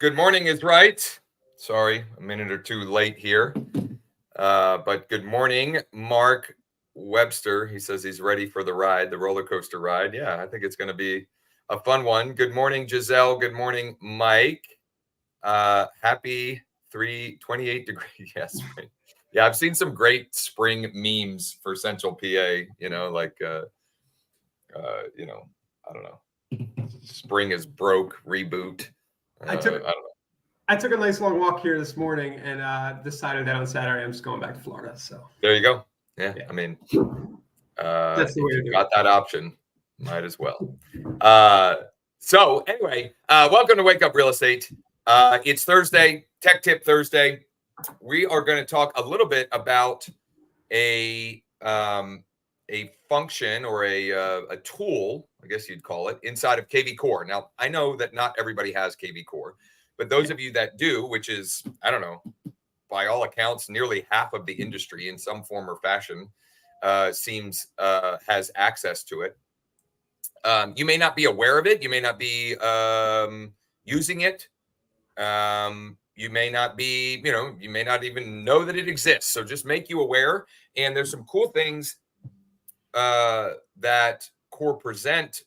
Good morning is right. Sorry, a minute or two late here. But good morning, Mark Webster. He says he's ready for the ride, the roller coaster ride. Yeah, I think it's going to be a fun one. Good morning, Giselle. Good morning, Mike. Happy 28 degrees. Yes, right. Yeah, I've seen some great spring memes for Central PA, like, I don't know. Spring is broke, reboot. I took a nice long walk here this morning and decided that on Saturday I'm just going back to Florida. So there you go. Yeah. I mean, that's the way if you've got that option, might as well. So anyway, welcome to Wake Up Real Estate. It's Thursday, Tech Tip Thursday. We are going to talk a little bit about a function or a tool, I guess you'd call it, inside of KV Core. Now, I know that not everybody has KV Core, but those of you that do, which is, I don't know, by all accounts, nearly half of the industry in some form or fashion seems has access to it. You may not be aware of it. You may not be using it. You may not be, you may not even know that it exists. So just make you aware. And there's some cool things that Core Present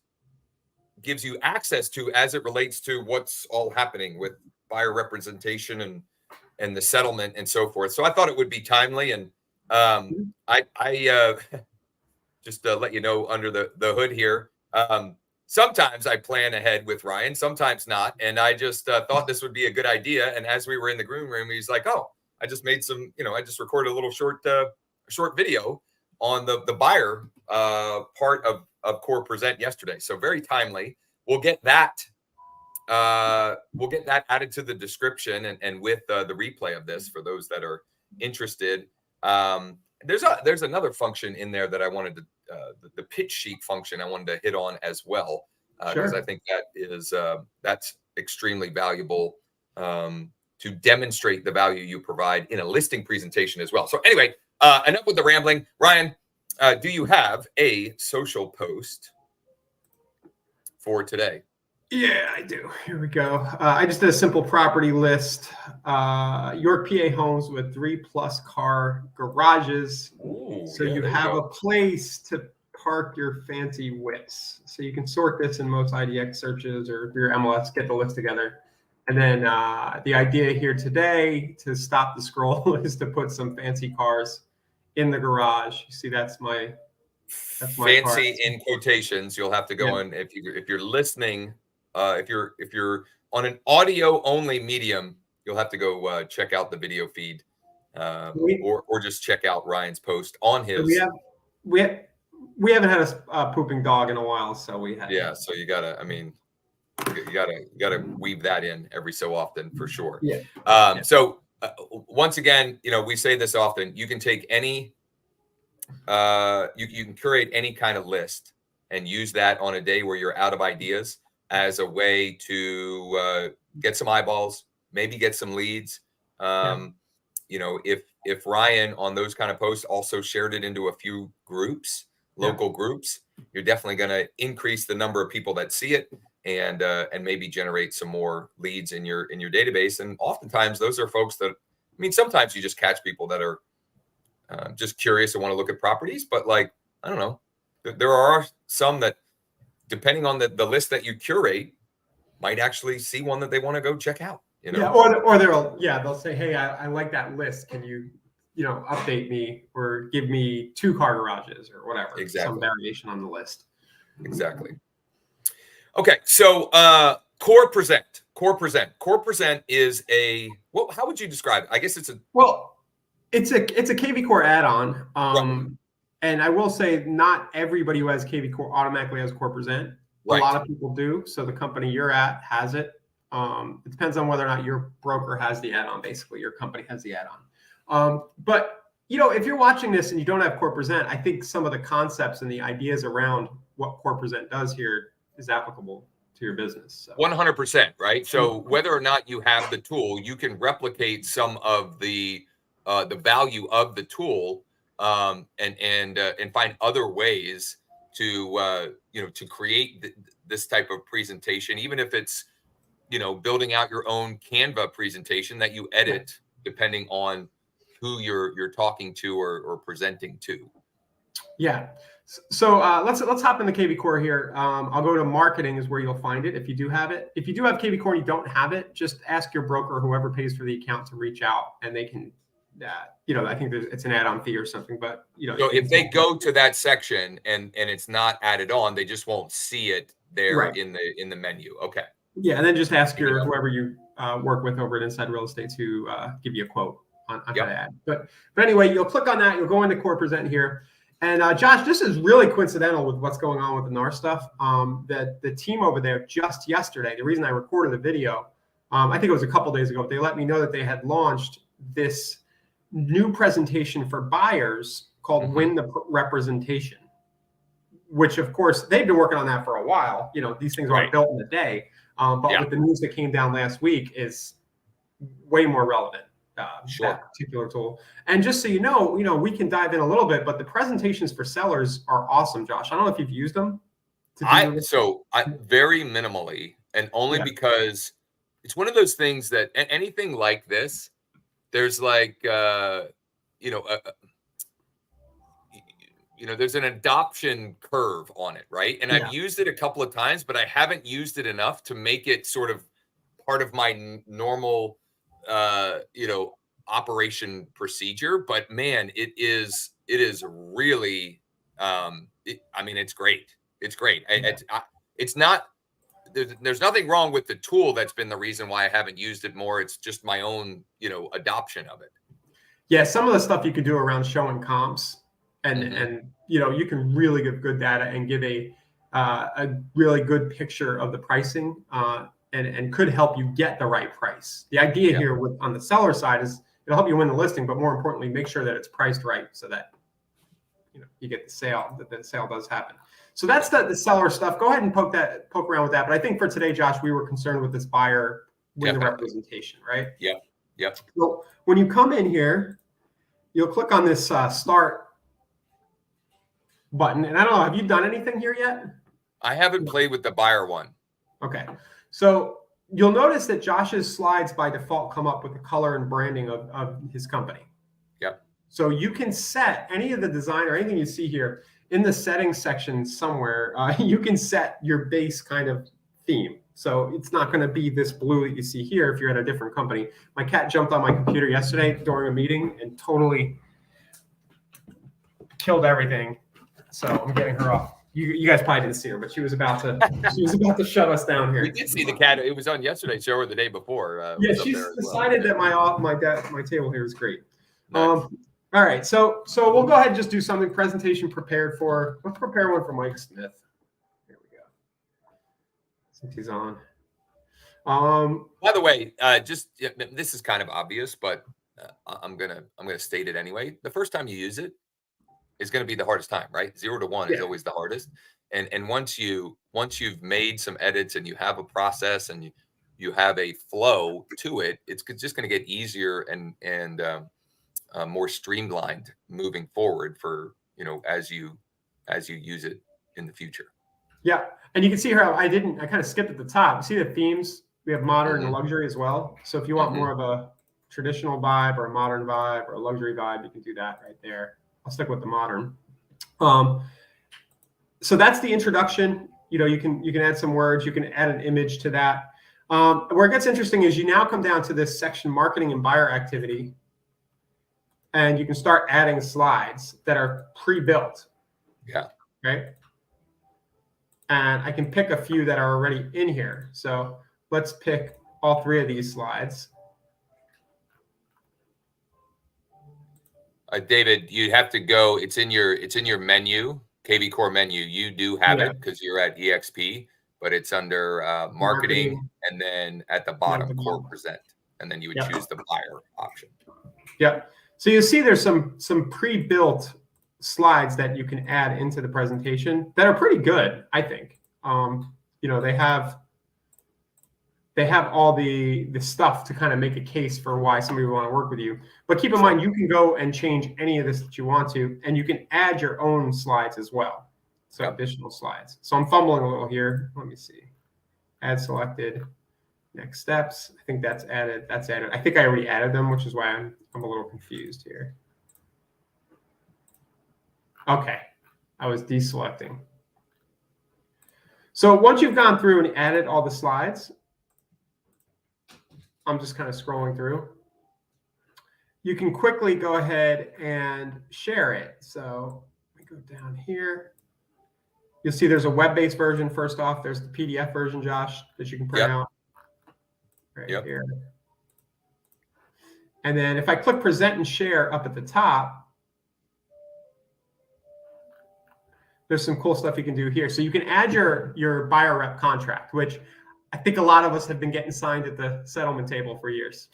gives you access to as it relates to what's all happening with buyer representation and the settlement and so forth. So I thought it would be timely. And I just let you know under the hood here. Sometimes I plan ahead with Ryan, sometimes not. And I just thought this would be a good idea. And as we were in the green room, he's like, oh, I just made some, I just recorded a little short video on the buyer part of Core Present yesterday. So very timely. We'll get that added to the description and with the replay of this for those that are interested. There's another function in there that I wanted to the pitch sheet function I wanted to hit on as well because I think that is that's extremely valuable to demonstrate the value you provide in a listing presentation as well. So anyway, enough with the rambling. Ryan, do you have a social post for today? Yeah, I do. Here we go. I just did a simple property list. York, PA homes with 3+ car garages. Ooh, so you have a place to park your fancy whips. So you can sort this in most IDX searches or your MLS, get the list together. And then the idea here today to stop the scroll is to put some fancy cars in the garage. You see, that's my fancy in quotations. You'll have to go in if you're listening. If you're on an audio only medium, you'll have to go check out the video feed, or just check out Ryan's post on his. We haven't had a pooping dog in a while, so we had. Yeah, so you gotta weave that in every so often for sure. Yeah. So once again, we say this often. You can take any, you can curate any kind of list and use that on a day where you're out of ideas as a way to get some eyeballs, maybe get some leads. If Ryan on those kind of posts also shared it into a few groups, local groups, you're definitely going to increase the number of people that see it and maybe generate some more leads in your database. And oftentimes those are folks that, sometimes you just catch people that are just curious and want to look at properties, but like, I don't know, there are some that, depending on the list that you curate, might actually see one that they want to go check out. Yeah, or they'll say, hey, I like that list. Can you update me or give me 2 car garages or whatever. Exactly. Some variation on the list. Exactly. Okay, so Core Present is how would you describe it? I guess it's a KV Core add-on. Right. And I will say, not everybody who has KV Core automatically has Core Present. Right. A lot of people do. So the company you're at has it. It depends on whether or not your broker has the add-on. Basically, your company has the add-on. But if you're watching this and you don't have Core Present, I think some of the concepts and the ideas around what Core Present does here is applicable to your business. 100%, right? So whether or not you have the tool, you can replicate some of the value of the tool. And find other ways to create this type of presentation, even if it's building out your own Canva presentation that you edit depending on who you're talking to or presenting to. Yeah. So let's hop into KV Core here. I'll go to marketing is where you'll find it if you do have it. If you do have KV Core and you don't have it, just ask your broker or whoever pays for the account to reach out, and they can. I think it's an add-on fee or something, but So if they go to that section and it's not added on, they just won't see it there in the menu. Okay. Yeah, and then just ask whoever you work with over at Inside Real Estate to give you a quote on how to add. But anyway, you'll click on that. You'll go into Core Present here. And Josh, this is really coincidental with what's going on with the NAR stuff. That the team over there just yesterday, the reason I recorded the video, I think it was a couple days ago, they let me know that they had launched this new presentation for buyers called Win the Representation, which of course they've been working on that for a while. These things aren't built in a day, but with the news that came down last week is way more relevant. That particular tool. And just so you know, we can dive in a little bit, but the presentations for sellers are awesome, Josh. I don't know if you've used them. I very minimally, and only because it's one of those things that anything like this, there's like there's an adoption curve on it, right? And I've used it a couple of times, but I haven't used it enough to make it sort of part of my normal operation procedure. But man, it is really it's great. It's great. It's not, there's nothing wrong with the tool. That's been the reason why I haven't used it more. It's just my own adoption of it. Yeah, some of the stuff you can do around showing comps and you can really give good data and give a really good picture of the pricing and could help you get the right price. The idea here on the seller side is it'll help you win the listing, but more importantly, make sure that it's priced right so that you get the sale, that the sale does happen. So that's the seller stuff. Go ahead and poke around with that. But I think for today, Josh, we were concerned with this buyer with the representation, right? Yeah. So when you come in here, you'll click on this start button. And I don't know, have you done anything here yet? I haven't played with the buyer one. Okay. So you'll notice that Josh's slides by default come up with the color and branding of his company. Yep. So you can set any of the design or anything you see here in the settings section somewhere. You can set your base kind of theme. So it's not going to be this blue that you see here if you're at a different company. My cat jumped on my computer yesterday during a meeting and totally killed everything. So I'm getting her off. You guys probably didn't see her, but she was about to shut us down here. We did see the cat. It was on yesterday's show or the day before. She's decided that my table here is great. Nice. All right, so we'll go ahead and just do something. Presentation prepared for. Let's prepare one for Mike Smith. Here we go. Since he's on. By the way, this is kind of obvious, but I'm gonna state it anyway. The first time you use it is going to be the hardest time, right? 0 to 1 is always the hardest. And once you've made some edits and you have a process and you have a flow to it, it's just going to get easier and more streamlined moving forward for as you use it in the future. Yeah, and you can see here I kind of skipped at the top. See the themes? We have modern and luxury as well. So if you want more of a traditional vibe or a modern vibe or a luxury vibe, you can do that right there. I'll stick with the modern. So that's the introduction. You can add some words. You can add an image to that. Where it gets interesting is you now come down to this section, marketing and buyer activity, and you can start adding slides that are pre-built. Yeah. Okay. And I can pick a few that are already in here. So let's pick all 3 of these slides. David, you have to go. It's in your menu, KV Core menu. You do have it because you're at EXP, but it's under marketing, and then at the bottom, Core Present, and then you would choose the buyer option. Yeah. So you see, there's some pre-built slides that you can add into the presentation that are pretty good, I think. They have all the stuff to kind of make a case for why somebody would want to work with you. But keep in mind, you can go and change any of this that you want to, and you can add your own slides as well. So additional slides. So I'm fumbling a little here. Let me see. Add selected. Next steps. I think that's added. That's added. I think I already added them, which is why I'm a little confused here. Okay, I was deselecting. So once you've gone through and added all the slides, I'm just kind of scrolling through. You can quickly go ahead and share it. So let me go down here. You'll see there's a web-based version. First off, there's the PDF version, Josh, that you can print out right here. And then if I click present and share up at the top, there's some cool stuff you can do here. So you can add your buyer rep contract, which I think a lot of us have been getting signed at the settlement table for years.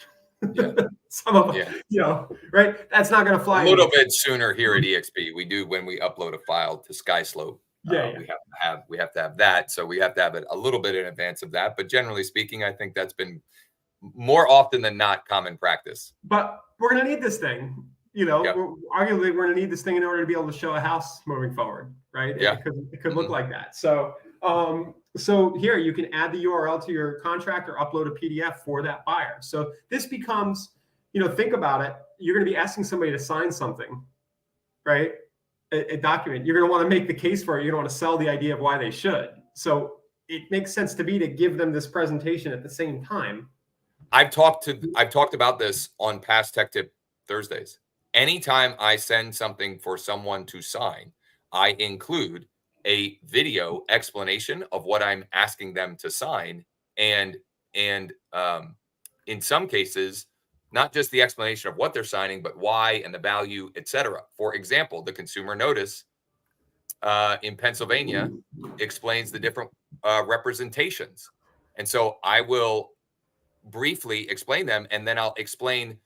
Yeah. Some of them, you know, right? That's not going to fly. A little bit sooner here at EXP. We do when we upload a file to SkySlope. We have to have that. So we have to have it a little bit in advance of that. But generally speaking, I think that's been more often than not common practice. But we're going to need this thing. You know, arguably we're going to need this thing in order to be able to show a house moving forward, right? Yeah. It could look like that. So, so here you can add the URL to your contract or upload a PDF for that buyer. So this becomes, you know, think about it. You're going to be asking somebody to sign something, right? A document. You're going to want to make the case for it. You're going to want to sell the idea of why they should. So it makes sense to me to give them this presentation at the same time. I've talked about this on past Tech Tip Thursdays. Anytime I send something for someone to sign, I include a video explanation of what I'm asking them to sign, and in some cases, not just the explanation of what they're signing, but why and the value, etc. For example, the consumer notice in Pennsylvania explains the different representations, and so I will briefly explain them, and then I'll explain,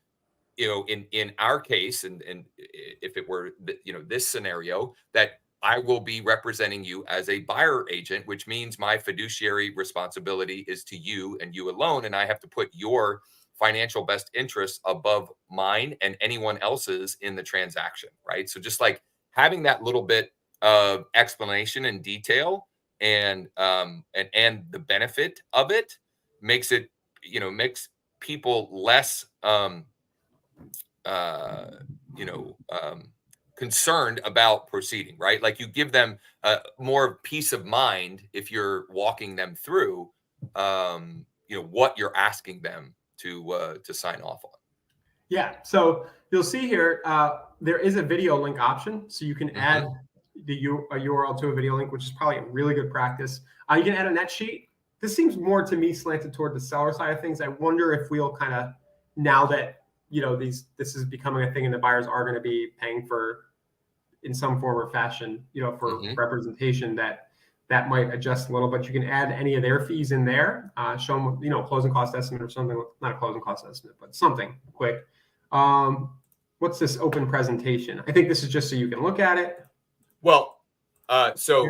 you know, in our case, and if it were, you know, this scenario, that I will be representing you as a buyer agent, which means my fiduciary responsibility is to you and you alone, and I have to put your financial best interests above mine and anyone else's in the transaction, right? So just like having that little bit of explanation and detail and the benefit of it makes it, you know, makes people less concerned about proceeding, right? Like you give them more peace of mind if you're walking them through, you know, what you're asking them to sign off on. Yeah. So you'll see here, there is a video link option. So you can add a URL to a video link, which is probably a really good practice. You can add a net sheet. This seems more to me slanted toward the seller side of things. I wonder if we'll kind of, now that, you know, this is becoming a thing and the buyers are going to be paying for, in some form or fashion, you know, for representation, that might adjust a little, but you can add any of their fees in there, show them, you know, closing cost estimate or something, not a closing cost estimate, but something quick. What's this open presentation? I think this is just so you can look at it. Well, so,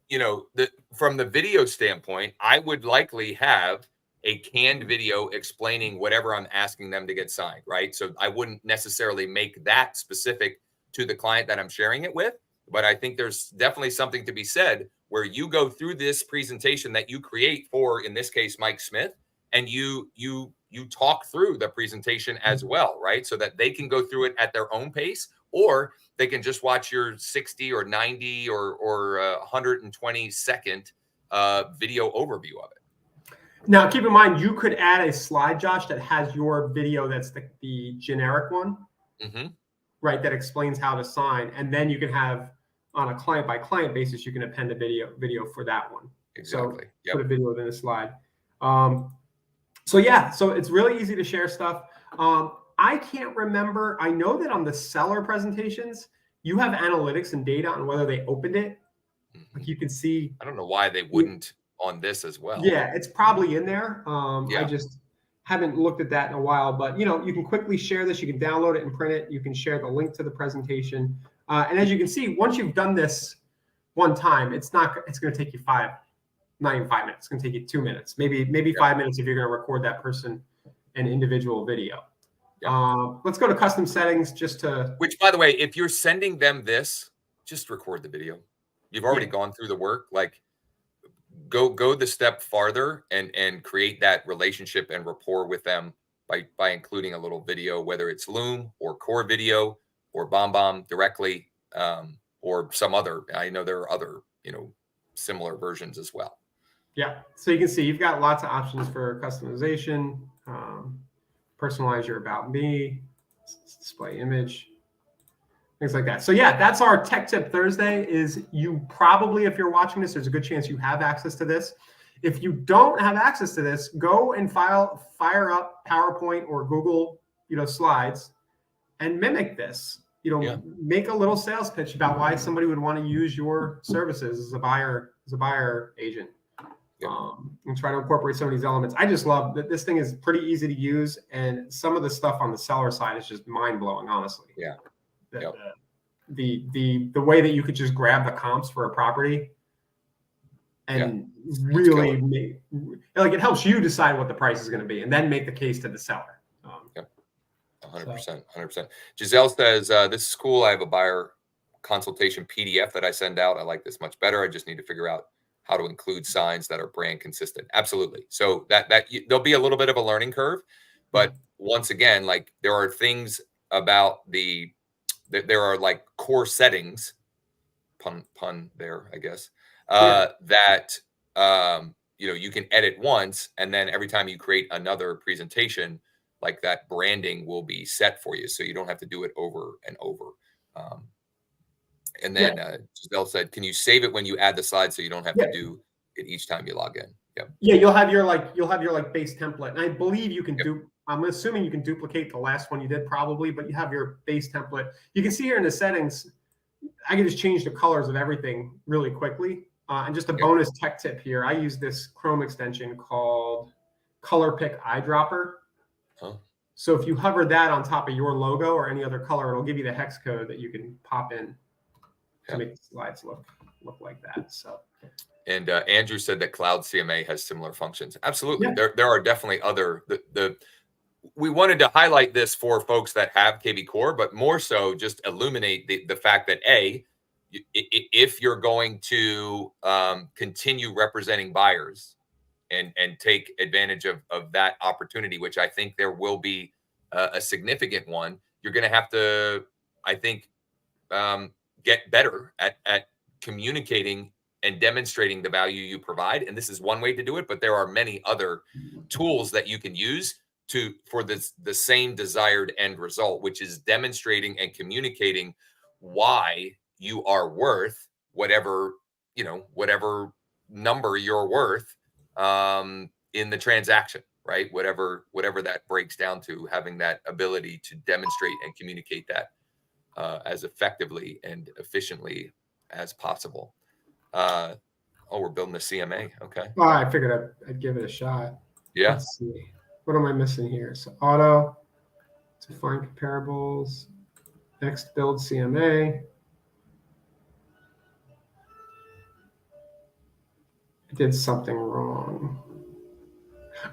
you know, from the video standpoint, I would likely have a canned video explaining whatever I'm asking them to get signed, right? So I wouldn't necessarily make that specific to the client that I'm sharing it with, but I think there's definitely something to be said where you go through this presentation that you create for, in this case, Mike Smith, and you talk through the presentation as well, right? So that they can go through it at their own pace, or they can just watch your 60 or 90 or 120 second video overview of it. Now, keep in mind, you could add a slide, Josh, that has your video. That's the generic one, right? That explains how to sign. And then you can have, on a client by client basis, you can append a video for that one. Exactly. So put a video within a slide. So yeah, so it's really easy to share stuff. I can't remember. I know that on the seller presentations, you have analytics and data on whether they opened it. Like you can see. I don't know why they wouldn't on this as well. Yeah, it's probably in there. I just haven't looked at that in a while, but you know, you can quickly share this. You can download it and print it. You can share the link to the presentation. And as you can see, once you've done this one time, it's going to take you not even 5 minutes. It's going to take you 2 minutes, maybe 5 minutes if you're going to record that person an individual video. Let's go to custom settings which, by the way, if you're sending them this, just record the video. You've already gone through the work. Like, go the step farther and create that relationship and rapport with them by including a little video, whether it's Loom or Core Video or BombBomb directly, or some other. I know there are other, similar versions as well. Yeah. So you can see you've got lots of options for customization, personalize your About Me, display image, things like that. So yeah, that's our Tech Tip Thursday. Is you probably, if you're watching this, there's a good chance you have access to this. If you don't have access to this, go and fire up PowerPoint or Google, Slides, and mimic this. Make a little sales pitch about why somebody would want to use your services as a buyer agent. And try to incorporate some of these elements. I just love that this thing is pretty easy to use, and some of the stuff on the seller side is just mind blowing, honestly. Yeah. The way that you could just grab the comps for a property and really it helps you decide what the price is going to be, and then make the case to the seller. 100%. Giselle says, this is cool. I have a buyer consultation PDF that I send out. I like this much better. I just need to figure out how to include signs that are brand consistent. Absolutely. So that there'll be a little bit of a learning curve, but once again, like there are things about there are like core settings, pun there, I guess, that, you can edit once, and then every time you create another presentation, like that branding will be set for you. So you don't have to do it over and over. And then Giselle said, can you save it when you add the slides so you don't have to do it each time you log in? Yeah, you'll have your base template. And I believe you can I'm assuming you can duplicate the last one you did probably, but you have your base template. You can see here in the settings, I can just change the colors of everything really quickly. And just a bonus tech tip here, I use this Chrome extension called Color Pick Eyedropper. So if you hover that on top of your logo or any other color, it'll give you the hex code that you can pop in to make the slides look like that. So, and Andrew said that Cloud CMA has similar functions. Absolutely, there are definitely other. We wanted to highlight this for folks that have KB Core, but more so just illuminate the fact that if you're going to continue representing buyers and take advantage of that opportunity, which I think there will be a significant one, you're going to have to, I think, get better at communicating and demonstrating the value you provide. And this is one way to do it, but there are many other tools that you can use for the same desired end result, which is demonstrating and communicating why you are worth whatever number you're worth in the transaction, right? Whatever that breaks down to, having that ability to demonstrate and communicate that as effectively and efficiently as possible. We're building the CMA. Okay. Well, I figured I'd give it a shot. Yeah. Let's see. What am I missing here? So auto, to find comparables, next build CMA. I did something wrong.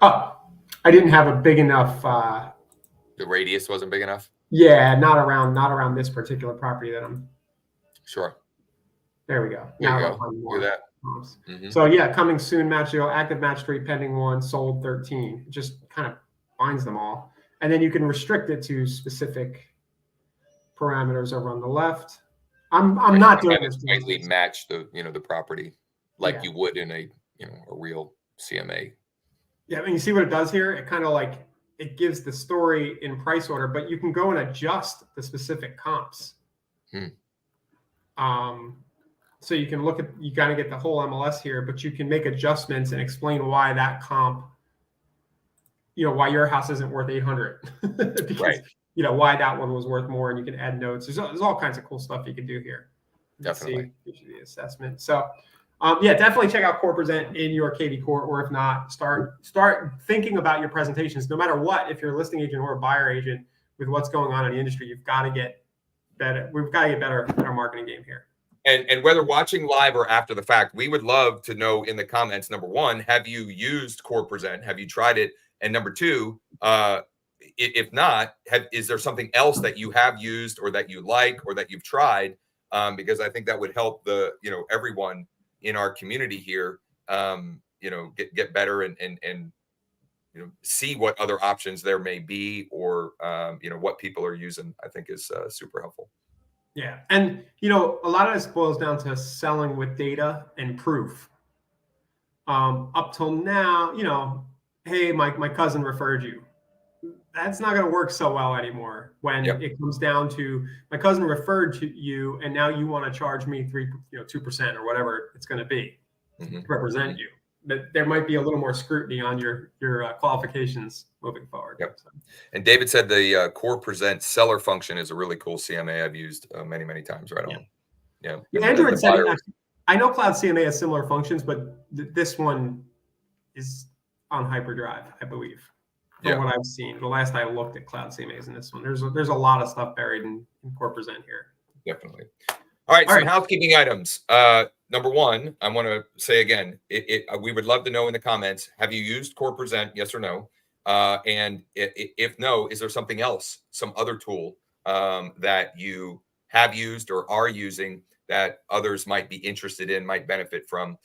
Oh, I didn't have a big enough. The radius wasn't big enough. Yeah, not around this particular property that I'm. Sure. There we go. There you go. Look at that. So yeah, coming soon, match 0, active match 3, pending 1, sold 13. It just kind of finds them all, and then you can restrict it to specific parameters over on the left. I'm not doing this. Slightly match the the property like you would in a a real CMA. Yeah, and you see what it does here. It kind of like it gives the story in price order, but you can go and adjust the specific comps. So you can look at, you got to get the whole MLS here, but you can make adjustments and explain why that comp, why your house isn't worth 800 because, why that one was worth more, and you can add notes. There's all kinds of cool stuff you can do here. Definitely. Gives you the assessment. So definitely check out Core Present in your KV Core, or if not, start thinking about your presentations. No matter what, if you're a listing agent or a buyer agent, with what's going on in the industry, you've got to get better. We've got to get better at our marketing game here. And whether watching live or after the fact, we would love to know in the comments, number one, have you used Core Present? Have you tried it? And number two, if not, is there something else that you have used or that you like or that you've tried? Because I think that would help everyone in our community here get better and see what other options there may be, or what people are using, I think is super helpful. Yeah. And, a lot of this boils down to selling with data and proof. Up till now, hey, my cousin referred you. That's not going to work so well anymore when it comes down to my cousin referred to you, and now you want to charge me 2% or whatever it's going to be to represent you. But there might be a little more scrutiny on your qualifications moving forward. Yep. And David said the Core Present seller function is a really cool CMA I've used many, many times. Right on. Yeah. Andrew had said it. I know Cloud CMA has similar functions, but this one is on hyperdrive, I believe. From what I've seen, the last I looked at Cloud CMAs in this one, there's a lot of stuff buried in Core Present here. Definitely. All right, some housekeeping items. Number one, I want to say again, we would love to know in the comments, have you used Core Present, yes or no? And if no, is there something else, some other tool that you have used or are using that others might be interested in, might benefit from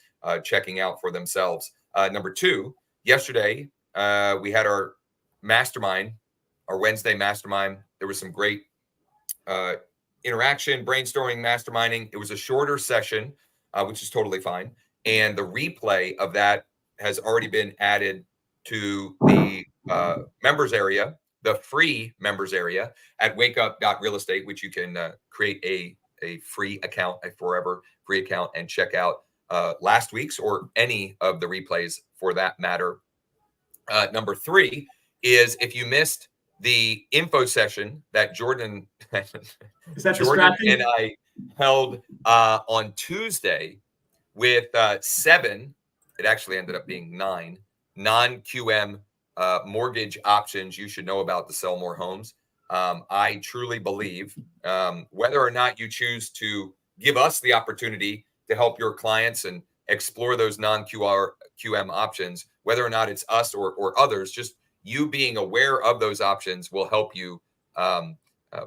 checking out for themselves? Number two, yesterday, we had our mastermind, our Wednesday mastermind. There was some great interaction, brainstorming, masterminding. It was a shorter session, which is totally fine. And the replay of that has already been added to the members area, the free members area at wakeup.realestate, which you can create a free account, a forever free account, and check out last week's or any of the replays for that matter. Number three is if you missed the info session that Jordan and I held on Tuesday with 7, it actually ended up being 9 non-QM mortgage options you should know about to sell more homes. I truly believe whether or not you choose to give us the opportunity to help your clients and explore those non-QM options, whether or not it's us or others, just you being aware of those options will help you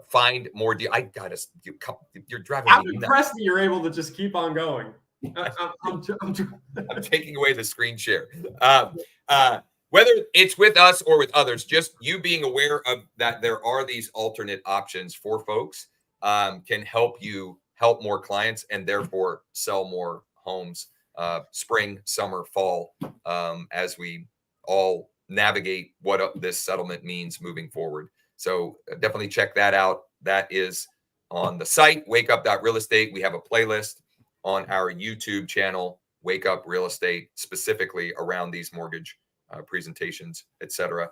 find more deals. You're driving me nuts. I'm impressed that you're able to just keep on going. I'm taking away the screen share. Whether it's with us or with others, just you being aware of that there are these alternate options for folks can help you help more clients and therefore sell more homes spring, summer, fall, as we all navigate what this settlement means moving forward. So definitely check that out. That is on the site, wakeup.realestate. We have a playlist on our YouTube channel, Wake Up Real Estate, specifically around these mortgage presentations, etc.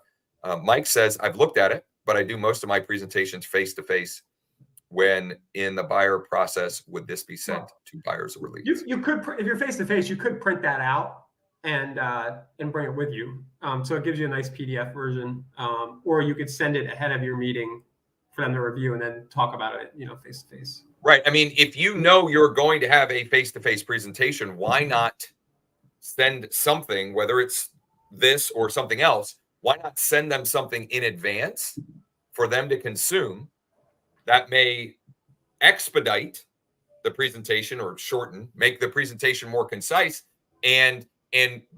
Mike says, I've looked at it, but I do most of my presentations face-to-face. When in the buyer process, would this be sent to buyers or leads? You could, if you're face-to-face, you could print that out and bring it with you. So it gives you a nice PDF version, or you could send it ahead of your meeting for them to review and then talk about it, face-to-face. Right. I mean, if you know you're going to have a face-to-face presentation, why not send something, whether it's this or something else, why not send them something in advance for them to consume that may expedite the presentation or shorten, make the presentation more concise, and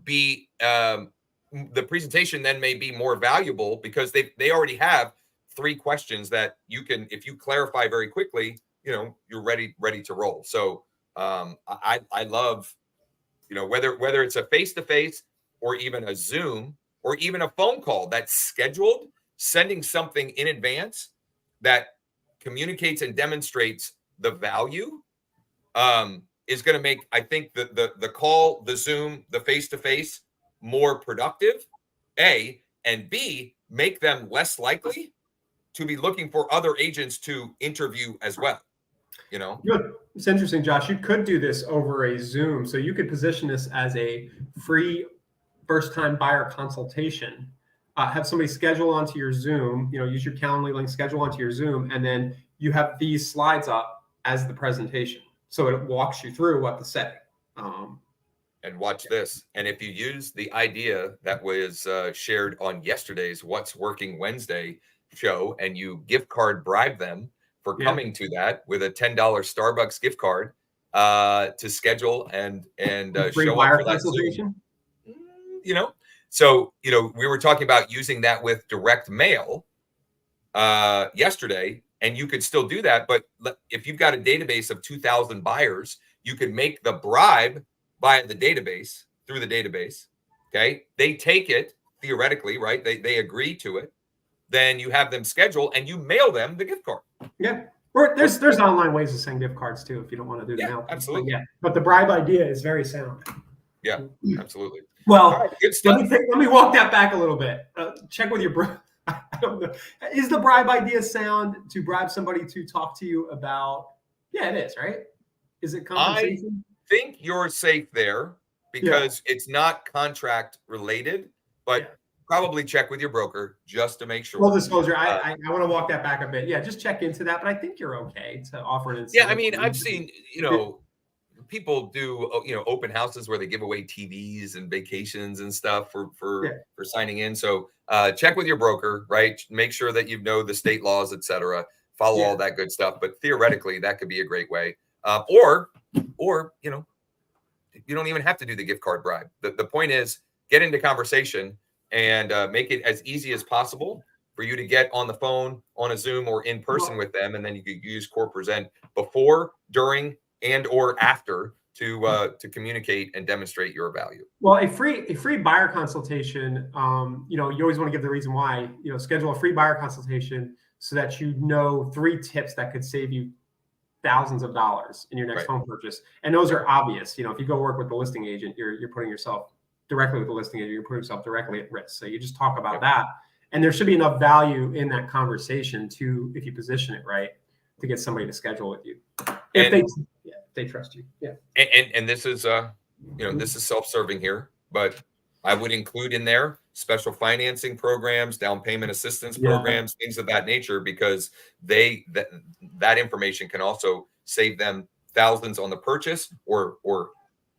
be the presentation then may be more valuable because they already have 3 questions that you can, if you clarify very quickly, you're ready to roll. So I love, whether it's a face-to-face or even a Zoom or even a phone call that's scheduled, sending something in advance that communicates and demonstrates the value is going to make, I think, the call, the Zoom, the face-to-face more productive, A, and B, make them less likely to be looking for other agents to interview as well. It's interesting, Josh. You could do this over a Zoom. So you could position this as a free first-time buyer consultation. Have somebody schedule onto your Zoom, use your Calendly link, schedule onto your Zoom, and then you have these slides up as the presentation. So it walks you through what to say. And watch this. And if you use the idea that was shared on yesterday's What's Working Wednesday show, and you gift card bribe them for coming to that with a $10 Starbucks gift card, to schedule and free show up buyer for that Zoom. consultation. You know, so we were talking about using that with direct mail yesterday, and you could still do that. But if you've got a database of 2,000 buyers, you could make the bribe via the database through the database. Okay, they take it theoretically, right? They agree to it. Then you have them schedule and you mail them the gift card. Yeah. Or there's online ways to send gift cards too if you don't want to do the mail. Absolutely. But the bribe idea is very sound. Yeah, absolutely. Well, right, good stuff. Let me walk that back a little bit. Check with your bro. I don't know. Is the bribe idea sound to bribe somebody to talk to you about? Yeah, it is, right? Is it compensation? I think you're safe there because it's not contract related, but probably check with your broker just to make sure. Full disclosure, I want to walk that back a bit. Yeah, just check into that, but I think you're okay to offer an incentive. Yeah, I mean, I've seen, people do, open houses where they give away TVs and vacations and stuff for signing in. So check with your broker, right? Make sure that you know the state laws, et cetera. Follow all that good stuff. But theoretically, that could be a great way. Or you don't even have to do the gift card bribe. The point is get into conversation and make it as easy as possible for you to get on the phone, on a Zoom, or in person with them. And then you could use Core Present before, during, and or after to communicate and demonstrate your value. Well, a free buyer consultation, you always want to give the reason why. Schedule a free buyer consultation so that 3 tips that could save you thousands of dollars in your next home purchase. And those are obvious. If you go work with the listing agent, you're putting yourself directly with the listing agent, you're putting yourself directly at risk. So you just talk about that. And there should be enough value in that conversation if you position it right, to get somebody to schedule with you. If they trust you. Yeah. And this is, this is self-serving here, but I would include in there special financing programs, down payment assistance programs, things of that nature, because that information can also save them thousands on the purchase or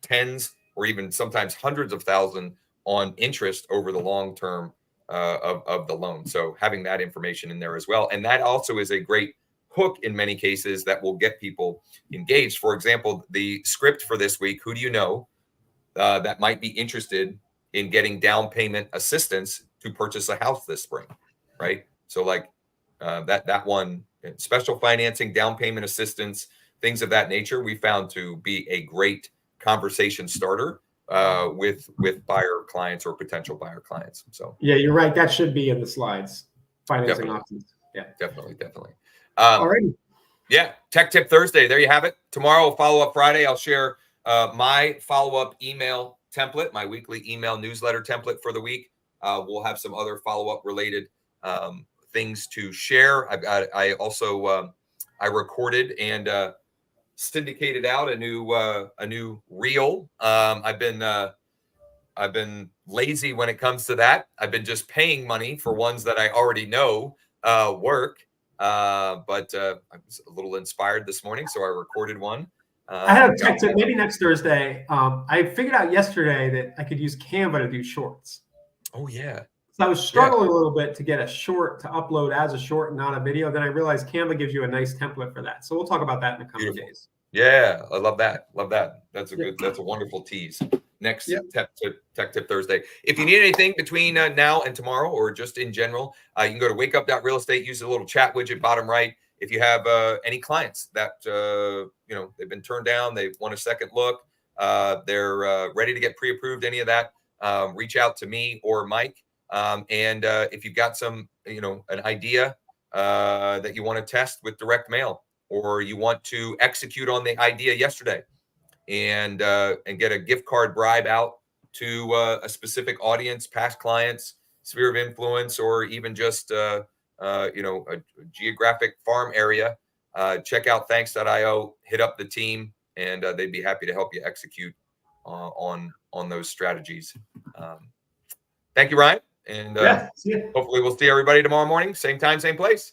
tens or even sometimes hundreds of thousands on interest over the long term of the loan. So having that information in there as well. And that also is a great hook in many cases that will get people engaged. For example, the script for this week, who do you know that might be interested in getting down payment assistance to purchase a house this spring, right? So like that one, special financing, down payment assistance, things of that nature, we found to be a great conversation starter with buyer clients or potential buyer clients. So yeah, you're right. That should be in the slides. Financing options. Yeah, definitely. Alrighty. Yeah, Tech Tip Thursday. There you have it. Tomorrow, Follow Up Friday, I'll share my follow-up email template, my weekly email newsletter template for the week. We'll have some other follow-up related things to share. I also recorded and syndicated out a new reel. I've been lazy when it comes to that. I've been just paying money for ones that I already know work. But I was a little inspired this morning, so I recorded one. I had a tech tip maybe next Thursday. I figured out yesterday that I could use Canva to do shorts. Oh yeah. So I was struggling a little bit to get a short to upload as a short and not a video. Then I realized Canva gives you a nice template for that. So we'll talk about that in a couple of days. Yeah, I love that. That's a wonderful tease. Next Tech Tip Thursday. If you need anything between now and tomorrow, or just in general, you can go to wakeup.real estate, use the little chat widget bottom right. If you have any clients that they've been turned down, they want a second look, they're ready to get pre-approved, any of that, reach out to me or Mike. And if you've got some, an idea that you want to test with direct mail, or you want to execute on the idea yesterday and get a gift card bribe out to a specific audience, past clients, sphere of influence, or even just a geographic farm area, check out thanks.io, hit up the team, and they'd be happy to help you execute on those strategies. Thank you, Ryan. And hopefully we'll see everybody tomorrow morning, same time, same place.